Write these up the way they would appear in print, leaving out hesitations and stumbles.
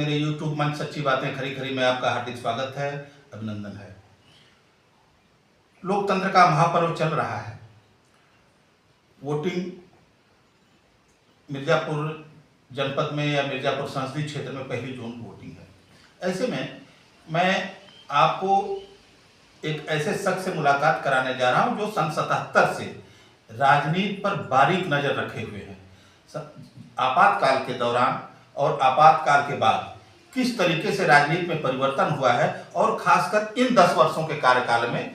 मेरे YouTube मंच सच्ची बातें खरी खरी में आपका हार्दिक स्वागत है, अभिनंदन है। लोकतंत्र का महापर्व चल रहा है। वोटिंग मिर्जापुर जनपद में या मिर्जापुर संसदीय क्षेत्र में 1 जून को वोटिंग है। ऐसे में मैं आपको एक ऐसे शख्स से मुलाकात कराने जा रहा हूं जो सन 77 से राजनीति पर बारीक नजर रखे हुए हैं। आपातकाल के दौरान और आपातकाल के बाद किस तरीके से राजनीति में परिवर्तन हुआ है और खासकर इन 10 वर्षों के कार्यकाल में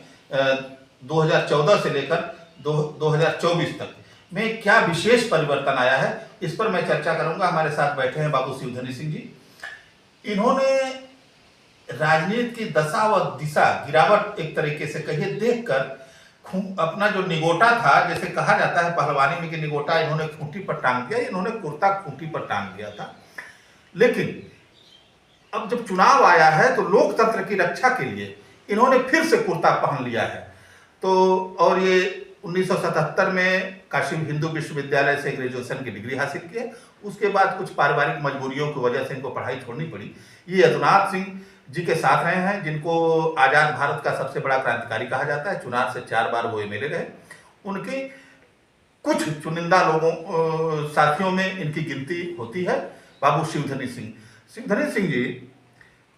2014 से लेकर 2024 तक में क्या विशेष परिवर्तन आया है, इस पर मैं चर्चा करूंगा। हमारे साथ बैठे हैं बाबू शिवधनी सिंह जी। इन्होंने राजनीति की दशा व दिशा गिरावट एक तरीके से कहिए देखकर अपना जो निगोटा था, जैसे कहा जाता है पहलवानी में कि निगोटा इन्होंने खूंटी पर टांग दिया, इन्होंने कुर्ता खूंटी पर टांग दिया था। लेकिन अब जब चुनाव आया है तो लोकतंत्र की रक्षा के लिए इन्होंने फिर से कुर्ता पहन लिया है। तो और ये 1977 में काशी हिंदू विश्वविद्यालय से ग्रेजुएशन की डिग्री हासिल की है। उसके बाद कुछ पारिवारिक मजबूरियों की वजह से इनको पढ़ाई छोड़नी पड़ी। ये यदुनाथ सिंह जी के साथ रहे हैं, जिनको आज़ाद भारत का सबसे बड़ा क्रांतिकारी कहा जाता है। चुनाव से 4 बार वो एमएलए रहे। उनके कुछ चुनिंदा लोगों साथियों में इनकी गिनती होती है। बाबू शिवधनी सिंह। शिवधनी सिंह जी,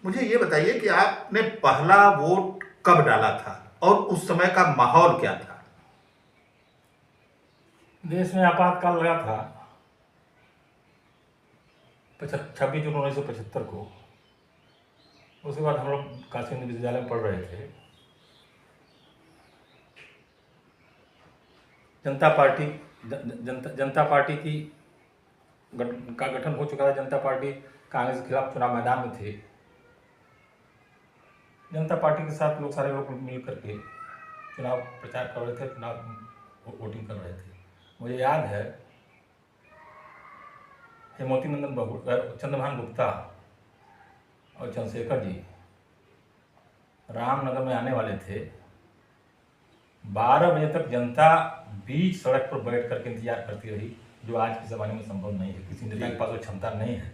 मुझे ये बताइए कि आपने पहला वोट कब डाला था और उस समय का माहौल क्या था? देश में आपातकाल लगा था 26 जून 1975 को। उसके बाद हम लोग काशी हिंदू विश्वविद्यालय में पढ़ रहे थे। जनता पार्टी का गठन हो चुका था। जनता पार्टी कांग्रेस के खिलाफ चुनाव मैदान में थे। जनता पार्टी के साथ लोग सारे लोग मिल करके चुनाव प्रचार कर रहे थे, चुनाव वोटिंग कर रहे थे। मुझे याद है हेमवती नंदन चंद्रभान गुप्ता और चंद्रशेखर जी रामनगर में आने वाले थे। 12 बजे तक जनता बीच सड़क पर बैठ करके इंतजार करती रही, जो आज के ज़माने में संभव नहीं है। किसी नेता के पास वो क्षमता नहीं है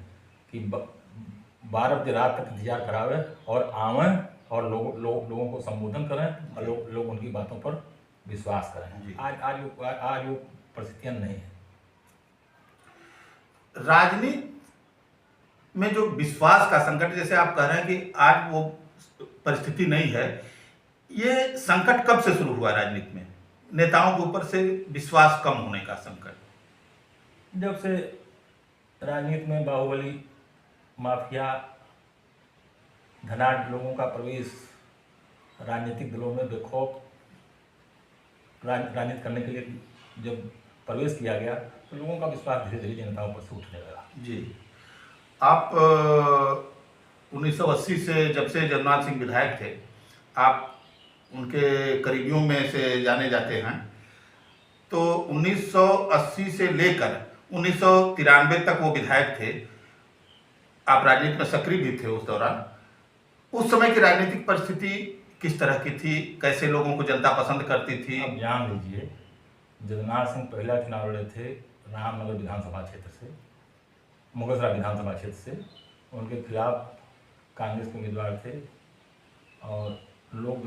कि 12 बजे रात तक इंतजार करावे और आवें और लोगों को संबोधन करें और लोग उनकी बातों पर विश्वास करें। आज वो परिस्थितियाँ नहीं है। राजनीति में जो विश्वास का संकट, जैसे आप कह रहे हैं कि आज वो परिस्थिति नहीं है, ये संकट कब से शुरू हुआ राजनीति में? नेताओं के ऊपर से विश्वास कम होने का संकट जब से राजनीति में बाहुबली, माफिया, धनाढ़ लोगों का प्रवेश राजनीतिक दलों में बेखौफ राजनीति करने के लिए जब प्रवेश किया गया तो लोगों का विश्वास धीरे धीरे जनताओं पर से उठने लगा। जी, आप 1980 से जब से जगन्नाथ सिंह विधायक थे, आप उनके करीबियों में से जाने जाते हैं। तो 1980 से लेकर 1993 तक वो विधायक थे। आप राजनीति में सक्रिय भी थे उस दौरान। उस समय की राजनीतिक परिस्थिति किस तरह की थी? कैसे लोगों को जनता पसंद करती थी? अब जान लीजिए, जगन्नाथ सिंह पहला चुनाव लड़े थे रामनगर विधानसभा क्षेत्र से, मुगलसराय विधानसभा क्षेत्र से। उनके खिलाफ कांग्रेस के उम्मीदवार थे और लोक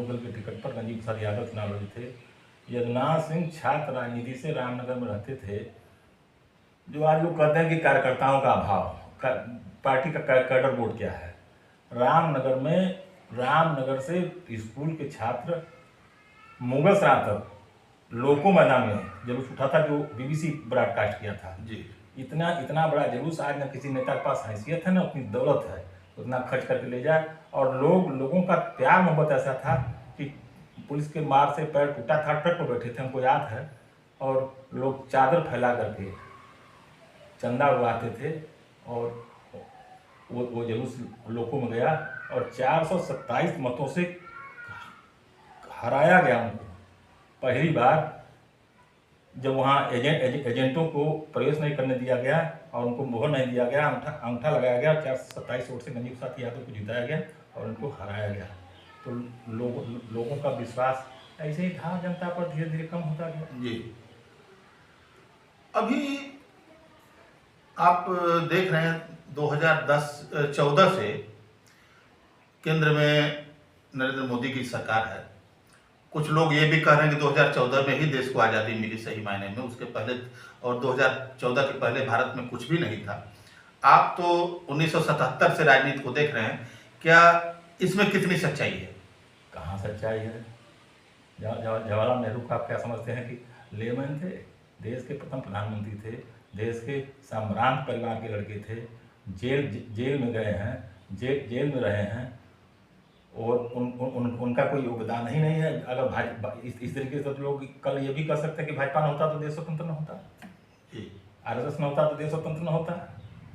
दल के टिकट पर रंजीत प्रसाद यादव चुनाव लड़े थे। जगन्नाथ सिंह छात्र राजनीति से रामनगर में रहते थे। जो आज लोग कहते हैं कि कार्यकर्ताओं का अभाव, पार्टी का कैडर बोर्ड क्या है। रामनगर से स्कूल के छात्र मुगलसराय तक लोको मैदान में जुलूस उठा था, जो BBC ब्रॉडकास्ट किया था। जी, इतना बड़ा जुलूस आज न किसी नेता के पास हैसियत है न अपनी दौलत है उतना खर्च करके ले जाए। और लोगों का प्यार मोहब्बत ऐसा था कि पुलिस के मार से पैर टूटा था, ट्रक पर बैठे थे, हमको याद है, और लोग चादर फैला करके चंदा उड़ाते थे। और वो जुलूस लोगों में गया और 427 मतों से हराया गया उनको। पहली बार जब वहाँ एजेंटों को प्रवेश नहीं करने दिया गया और उनको मोहर नहीं दिया गया, अंगूठा लगाया गया, 427 वोट से रंजीत प्रसाद यादव को जिताया गया और उनको हराया गया। तो लोगों का विश्वास ऐसे ही था जनता पर, धीरे धीरे कम होता गया। जी, अभी आप देख रहे हैं 2014 से केंद्र में नरेंद्र मोदी की सरकार है। कुछ लोग ये भी कह रहे हैं कि 2014 में ही देश को आज़ादी मिली सही मायने में, उसके पहले और 2014 के पहले भारत में कुछ भी नहीं था। आप तो 1977 से राजनीति को देख रहे हैं, क्या इसमें कितनी सच्चाई है? कहाँ सच्चाई है? जवाहरलाल नेहरू को आप क्या समझते हैं कि लेमैन थे? देश के प्रथम प्रधानमंत्री थे, देश के सम्राट परिवार के लड़के थे, जेल में गए हैं, जेल में रहे हैं, और उनका कोई योगदान ही नहीं है। अगर भाजपा इस तरीके से तो लोग कल ये भी कह सकते हैं कि भाजपा न होता तो देश स्वतंत्र न होता, आरएसएस न होता तो देश स्वतंत्र न होता।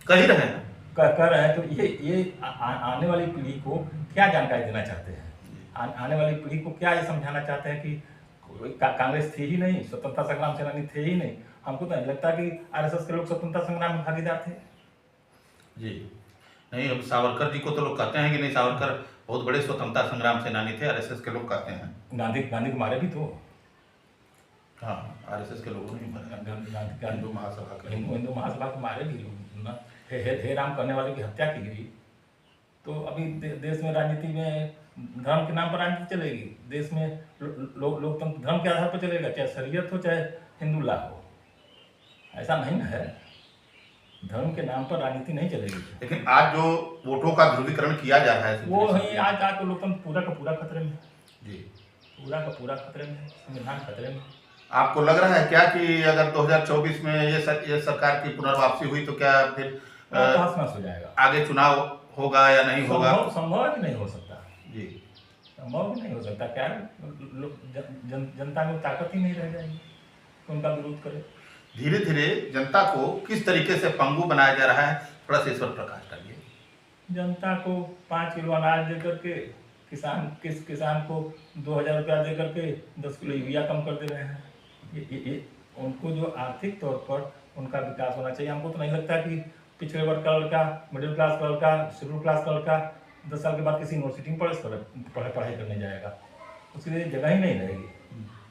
कह ही रहे हैं, कह रहे हैं। तो ये आने वाली पीढ़ी को क्या जानकारी देना चाहते हैं? आने वाली पीढ़ी को क्या ये समझाना चाहते हैं कि कांग्रेस थी ही नहीं, स्वतंत्रता संग्राम सेनानी थे ही नहीं? हमको तो नहीं लगता कि आरएसएस के लोग स्वतंत्रता संग्राम में भागीदार थे। जी नहीं, अब सावरकर जी को तो लोग कहते हैं कि नहीं, सावरकर बहुत बड़े स्वतंत्रता संग्राम सेनानी थे, आरएसएस के लोग कहते हैं। गांधी को मारे भी तो। हाँ, आरएसएस के लोगों ने मारे, हिंदू महासभा के मारे भी लोग ना। हे राम करने वाले की हत्या की गई। तो अभी देश में राजनीति में धर्म के नाम पर राजनीति चलेगी। देश में लोकतंत्र धर्म के आधार पर चलेगा, चाहे शरीयत हो चाहे हिंदू लॉ हो। ऐसा नहीं है, धर्म के नाम पर राजनीति नहीं चलेगी। लेकिन आज जो वोटों का ध्रुवीकरण किया जा रहा है वो ही आज तो लोकतंत्र पूरा का पूरा खतरे में। जी, पूरा का पूरा खतरे में, संविधान खतरे में। आपको लग रहा है क्या कि अगर 2024 में ये सरकार की पुनर्वापसी हुई तो क्या फिर तहस-नहस हो जाएगा? आगे चुनाव होगा या नहीं होगा? संभव भी नहीं हो सकता जी, संभव भी नहीं हो सकता। क्या जनता में ताकत ही नहीं रह जाएगी उनका विरोध करे। धीरे धीरे जनता को किस तरीके से पंगु बनाया जा रहा है, थोड़ा सा इस पर प्रकाश डालिए। जनता को 5 किलो अनाज दे करके, किसान को 2000 रुपया दे करके 10 किलो यूरिया कम कर दे रहे हैं। ये उनको जो आर्थिक तौर पर उनका विकास होना चाहिए। हमको तो नहीं लगता कि पिछड़े वर्ग का लड़का, मिडिल क्लास का लड़का, शेड्यूल क्लास का लड़का 10 साल के बाद किसी यूनिवर्सिटी में पढ़ाई करने जाएगा, उसके लिए जगह ही नहीं रहेगी।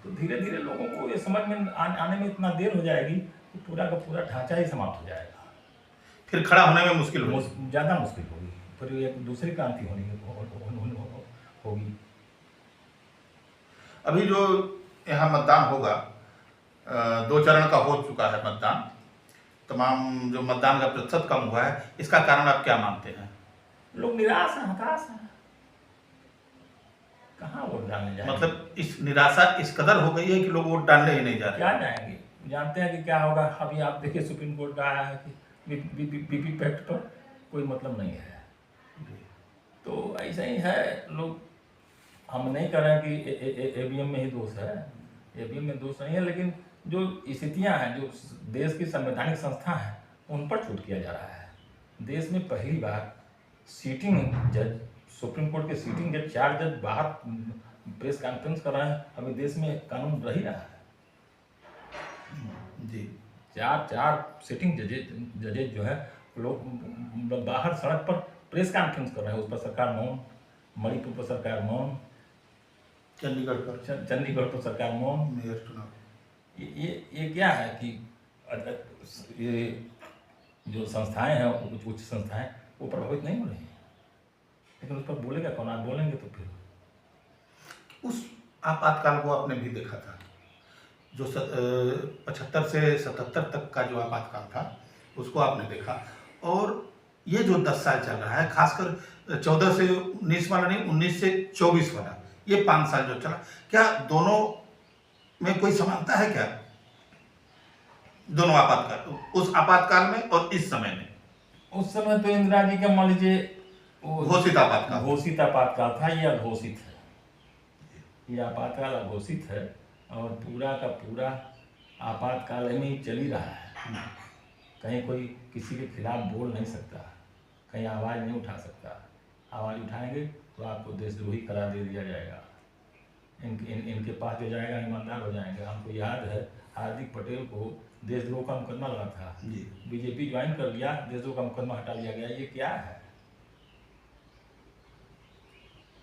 तो धीरे धीरे लोगों को ये समझ में आने में इतना देर हो जाएगी कि पूरा का पूरा ढांचा ही समाप्त हो जाएगा। फिर खड़ा होने में मुश्किल होगी, ज़्यादा मुश्किल होगी। फिर एक दूसरी क्रांति होगी। अभी जो यहाँ मतदान होगा, 2 चरण का हो चुका है मतदान, तमाम जो मतदान का प्रतिशत कम हुआ है, इसका कारण आप क्या मानते हैं? लोग निराश हैं, हताश हैं, कहाँ वोट डालने जाएंगे? मतलब इस निराशा इस कदर हो गई है कि लोग वोट डालने ही नहीं जा रहे। क्या जाएंगे? जानते हैं कि क्या होगा। अभी आप देखिए, सुप्रीम कोर्ट का आया है कि वीवीपैट पर कोई मतलब नहीं है। तो ऐसा ही है। लोग, हम नहीं कह रहे हैं कि ईवीएम में ही दोष है, ईवीएम में दोष नहीं है, लेकिन जो स्थितियाँ हैं, जो देश की संवैधानिक संस्था हैं, उन पर छूट किया जा रहा है। देश में पहली बार सीटिंग जज, सुप्रीम कोर्ट के सीटिंग जज 4 जज बाहर प्रेस कॉन्फ्रेंस कर रहे हैं। अभी देश में कानून रह ही रहा है जी। 4 सिटिंग जजेज जो है, लोग बाहर सड़क पर प्रेस कॉन्फ्रेंस कर रहे हैं। उस पर सरकार मौन, मणिपुर पर सरकार मौन, चंडीगढ़ पर सरकार मौन। मेयर चुनाव, ये क्या है कि ये जो संस्थाएं हैं, उच्च संस्थाएं, वो प्रभावित नहीं हो रही हैं। लेकिन उस पर बोलेगा कौन? आप बोलेंगे तो फिर उस आपातकाल को आपने भी देखा था, जो 75 से 77 तक का जो आपातकाल था, उसको आपने देखा। और ये जो 10 साल चल रहा है, खासकर 14 से 19 वाला नहीं, 19 से 24 वाला, ये 5 साल जो चला, क्या दोनों में कोई समानता है क्या? दोनों आपातकाल, उस आपातकाल में और इस समय में? उस समय तो इंदिरा जी का, मान लीजिए, घोषित आपातकाल था। ये अघोषित है, ये आपातकाल अघोषित है, और पूरा का पूरा आपातकाल में ही चल ही रहा है। कहीं कोई किसी के खिलाफ बोल नहीं सकता, कहीं आवाज़ नहीं उठा सकता। आवाज़ उठाएंगे तो आपको देशद्रोही करार दे दिया जाएगा। इनके पास जो जाएगा ईमानदार हो जाएंगे। हमको याद है, हार्दिक पटेल को देशद्रोह का मुकदमा लगा था, बीजेपी ज्वाइन कर लिया, देशद्रोह का मुकदमा हटा लिया गया। ये क्या है?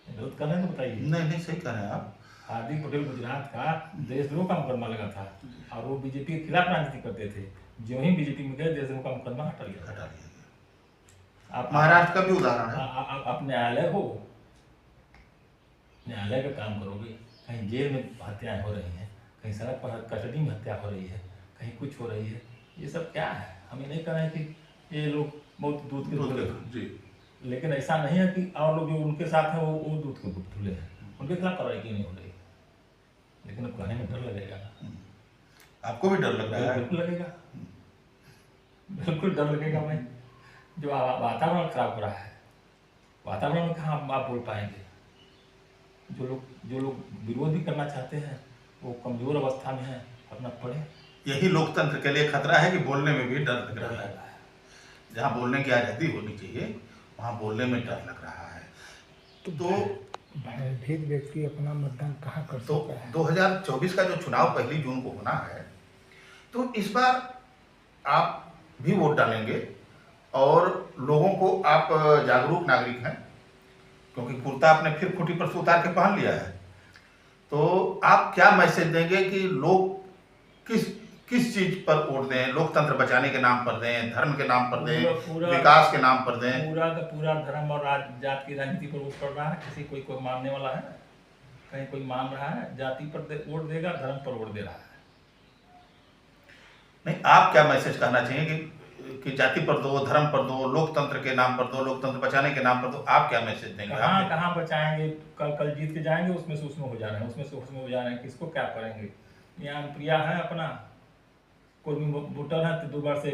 विरोध कर रहे हैं तो बताइए। नहीं, सही कह रहे हैं आप। हार्दिक पटेल गुजरात का देशद्रोह का मुकदमा लगा था, और वो बीजेपी के खिलाफ राजनीति करते थे। जो ही बीजेपी में गए, देशद्रोह का मुकदमा हटा लिया। महाराष्ट्र का भी उदाहरण है। आप न्यायालय हो, न्यायालय का काम करोगे, कहीं जेल में हत्याएं हो रही हैं, कहीं सड़क पर कस्टडी में हत्या हो रही है, कहीं कुछ हो रही है, ये सब क्या है? हमें नहीं कहना है कि ये लोग बहुत दूध के धुले हैं, जी, लेकिन ऐसा नहीं है कि और लोग जो उनके साथ हैं वो दूध के धुले हैं, उनके खिलाफ कार्रवाई क्यों नहीं हो रही? लेकिन अब कहने में डर लगेगा ना। आपको भी डर लग रहा है? बिल्कुल लगेगा, बिल्कुल डर लगेगा। मैं जो वातावरण खराब हो रहा है, वातावरण में कहाँ आप बोल पाएंगे? जो लोग विरोध भी करना चाहते हैं वो कमजोर अवस्था में है, अपना पढ़े। यही लोकतंत्र के लिए खतरा है कि बोलने में भी डर लग रहा है। जहाँ बोलने की आज़ादी होनी चाहिए वहाँ बोलने में डर लग रहा है। तो भयभीत व्यक्ति अपना मतदान कहाँ कर तो सकता है? 2024 का जो चुनाव 1 जून को होना है, तो इस बार आप भी वोट डालेंगे और लोगों को आप जागरूक नागरिक हैं, क्योंकि कुर्ता आपने फिर खूंटी पर से उतार के पहन लिया है, तो आप क्या मैसेज देंगे कि लोग किस चीज पर वोट दें? लोकतंत्र बचाने के नाम पर दें, धर्म के नाम पर दें, विकास के नाम पर दें? पूरा का पूरा धर्म और जात की राजनीति पर वोट पड़ रहा है। किसी कोई मानने वाला है? कहीं कोई मान रहा है? जाति पर वोट देगा, धर्म पर वोट दे रहा है। नहीं, आप क्या मैसेज कहना चाहिए कि जाति पर दो, धर्म पर दो, लोकतंत्र के नाम पर दो, लोकतंत्र बचाने के नाम पर दो? आप क्या मैसेज देंगे? कहाँ बचाएंगे? कल जीत के जाएंगे, उसमें से उसमें हो जा रहे हैं, उसमें से उसमें हो जा रहे हैं। किसको क्या करेंगे? यहाँ प्रिया है अपना, कोई भी वोटर है तो 2 बार से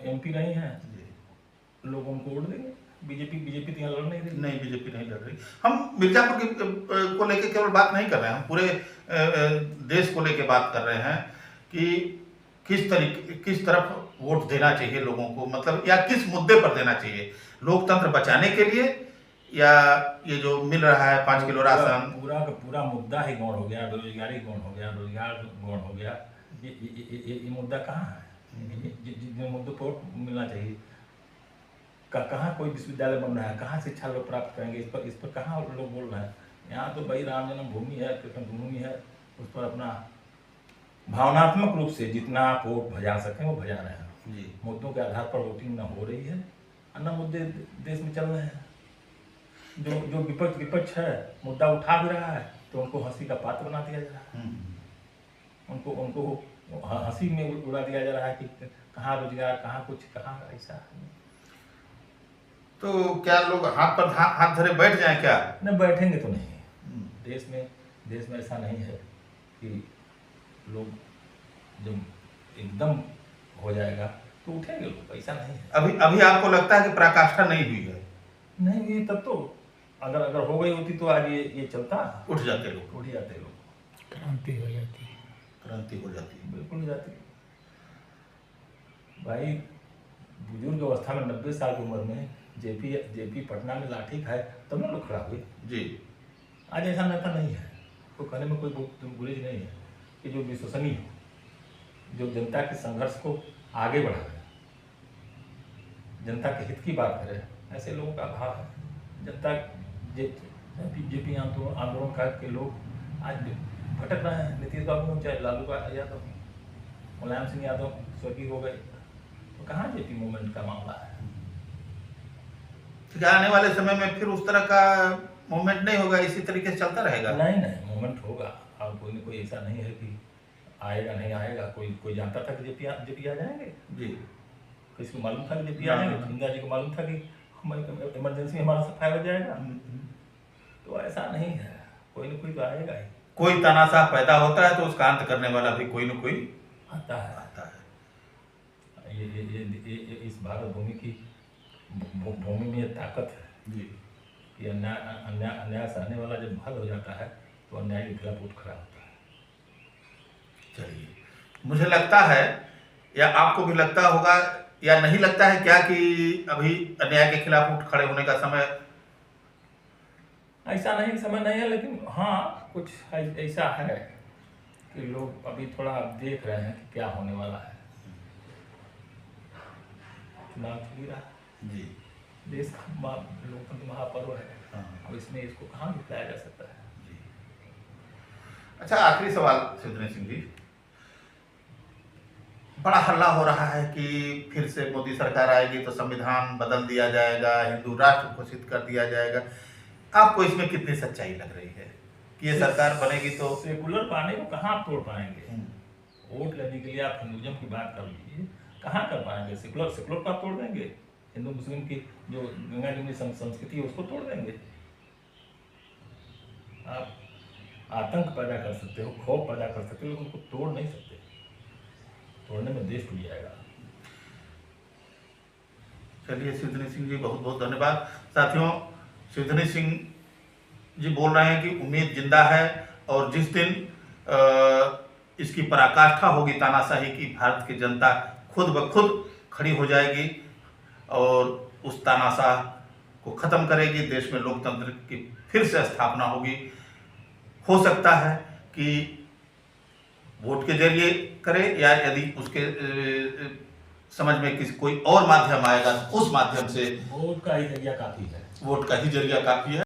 MP रही हैं, लोग उनको वोट देंगे। बीजेपी तो यहाँ लड़ नहीं रही। नहीं, बीजेपी नहीं लड़ रही। हम मिर्जापुर को लेकर केवल बात नहीं कर रहे हैं, हम पूरे देश को लेकर बात कर रहे हैं कि किस तरफ वोट देना चाहिए लोगों को, मतलब या किस मुद्दे पर देना चाहिए? लोकतंत्र बचाने के लिए, या ये जो मिल रहा है 5 किलो राशन? पूरा का पूरा मुद्दा ही गौण हो गया, बेरोजगारी गौण हो गया, रोजगार गौण हो गया। ये मुद्दा कहाँ है? जिन मुद्दों पर वोट मिलना चाहिए, कहाँ कोई विश्वविद्यालय बन रहा है, कहाँ शिक्षा लोग प्राप्त करेंगे? इस पर कहाँ लोग बोल रहे हैं? यहाँ तो भाई राम जन्मभूमि है, कृष्ण भूमि है, उस पर अपना भावनात्मक रूप से जितना आप वोट भजा सकें वो भजा रहे हैं। जी, मुद्दों के आधार पर वोटिंग न हो रही है, अन्य मुद्दे देश में चल रहे हैं। जो विपक्ष है मुद्दा उठा भी रहा है तो उनको हंसी का पात्र बना दिया जा रहा है, उनको हंसी में उड़ा दिया जा रहा है कि कहाँ रोजगार, कहाँ कुछ, कहाँ ऐसा। तो क्या लोग हाथ पर हाथ धरे बैठ जाएं क्या? न बैठेंगे तो नहीं। देश में ऐसा नहीं है कि लोग जब एकदम हो जाएगा तो उठेंगे लोग, ऐसा नहीं है। अभी आपको लगता है कि पराकाष्ठा नहीं हुई है? नहीं हुई, तब तो अगर हो गई होती तो आज ये चलता। उठ जाते लोग, उठ जाते लोग, क्रांति हो जाती है। क्रांति हो जाती है। बिल्कुल हो जाती। भाई बुजुर्ग अवस्था में 90 साल की उम्र में जेपी पटना में लाठी खाए तब ना लोग खड़ा हुए जी। आज ऐसा नेता नहीं है। तो कहने में कोई गुरेज नहीं है कि जो विश्वसनीय हो, जो जनता के संघर्ष को आगे बढ़ाए, जनता के हित की बात करे, ऐसे लोगों का अभाव है। जनता जेपी आंदोलन के लोग आज भटक रहे हैं। नीतीश बाबू चाहे लालू यादव, मुलायम सिंह यादव स्वर्गीय हो गए, तो कहाँ जेपी मूवमेंट का मामला है? क्या आने वाले समय में फिर उस तरह का मूवमेंट नहीं होगा, इसी तरीके से चलता रहेगा? नहीं, मूवमेंट होगा। और कोई ऐसा नहीं है कि आएगा नहीं आएगा। कोई जानता था कि जेपी आ जाएंगे? जी। किसी को मालूम था कि जेपी आएंगे? इंदिरा जी को मालूम था कि इमरजेंसी में हमारा सफाया हो जाएगा? तो ऐसा नहीं है, कोई न कोई तो आएगा ही। कोई तानाशाह पैदा होता है तो उसका अंत करने वाला भी कोई न कोई आता है। ये इस भारत भूमि की भूमि में ये ताकत है जी कि अन्याय सहने वाला जब हल हो जाता है तो अन्याय के खिलाफ उठ खड़ा होता है। चलिए, मुझे लगता है, या आपको भी लगता होगा या नहीं लगता है क्या कि अभी अन्याय के खिलाफ उठ खड़े होने का समय? ऐसा नहीं समय नहीं है, लेकिन हाँ कुछ ऐसा है कि लोग अभी थोड़ा देख रहे हैं कि क्या होने वाला है। चुनाव चल रहा है, जी, देश का लोकतंत्र महापर्व है। हाँ। अब इसमें इसको कहाँ दिखाया जा सकता है? जी। अच्छा, आखिरी सवाल सिद्धेश सिंह जी, बड़ा हल्ला हो रहा है कि फिर से मोदी सरकार आएगी तो संविधान बदल दिया जाएगा, हिंदू राष्ट्र घोषित कर दिया जाएगा। आपको इसमें कितनी सच्चाई लग रही है कि ये सरकार बनेगी तो? सेकुलर पाने को कहाँ आप तोड़ पाएंगे? वोट लेने के लिए आप हिंदुज़म की बात कर लीजिए, कहाँ कर पाएंगे? सेकुलर को आप तोड़ देंगे? हिंदू मुस्लिम की जो गंगा जमुनी संस्कृति है उसको तोड़ देंगे? आप आतंक पैदा कर सकते हो, खौफ पैदा कर सकते हो, लेकिन उनको तोड़ नहीं सकते। तोड़ने में देश टूट जाएगा। चलिए सिद्धनी सिंह जी, बहुत बहुत धन्यवाद। साथियों, सिद्धनी सिंह जी बोल रहे हैं कि उम्मीद जिंदा है और जिस दिन इसकी पराकाष्ठा होगी तानाशाही की, भारत की जनता खुद ब खुद खड़ी हो जाएगी और उस तानाशाह को ख़त्म करेगी, देश में लोकतंत्र की फिर से स्थापना होगी। हो सकता है कि वोट के जरिए करे, या यदि उसके समझ में किसी कोई और माध्यम आएगा तो उस माध्यम से वोट का ही जरिया काफ़ी है। वोट का ही जरिया काफ़ी है।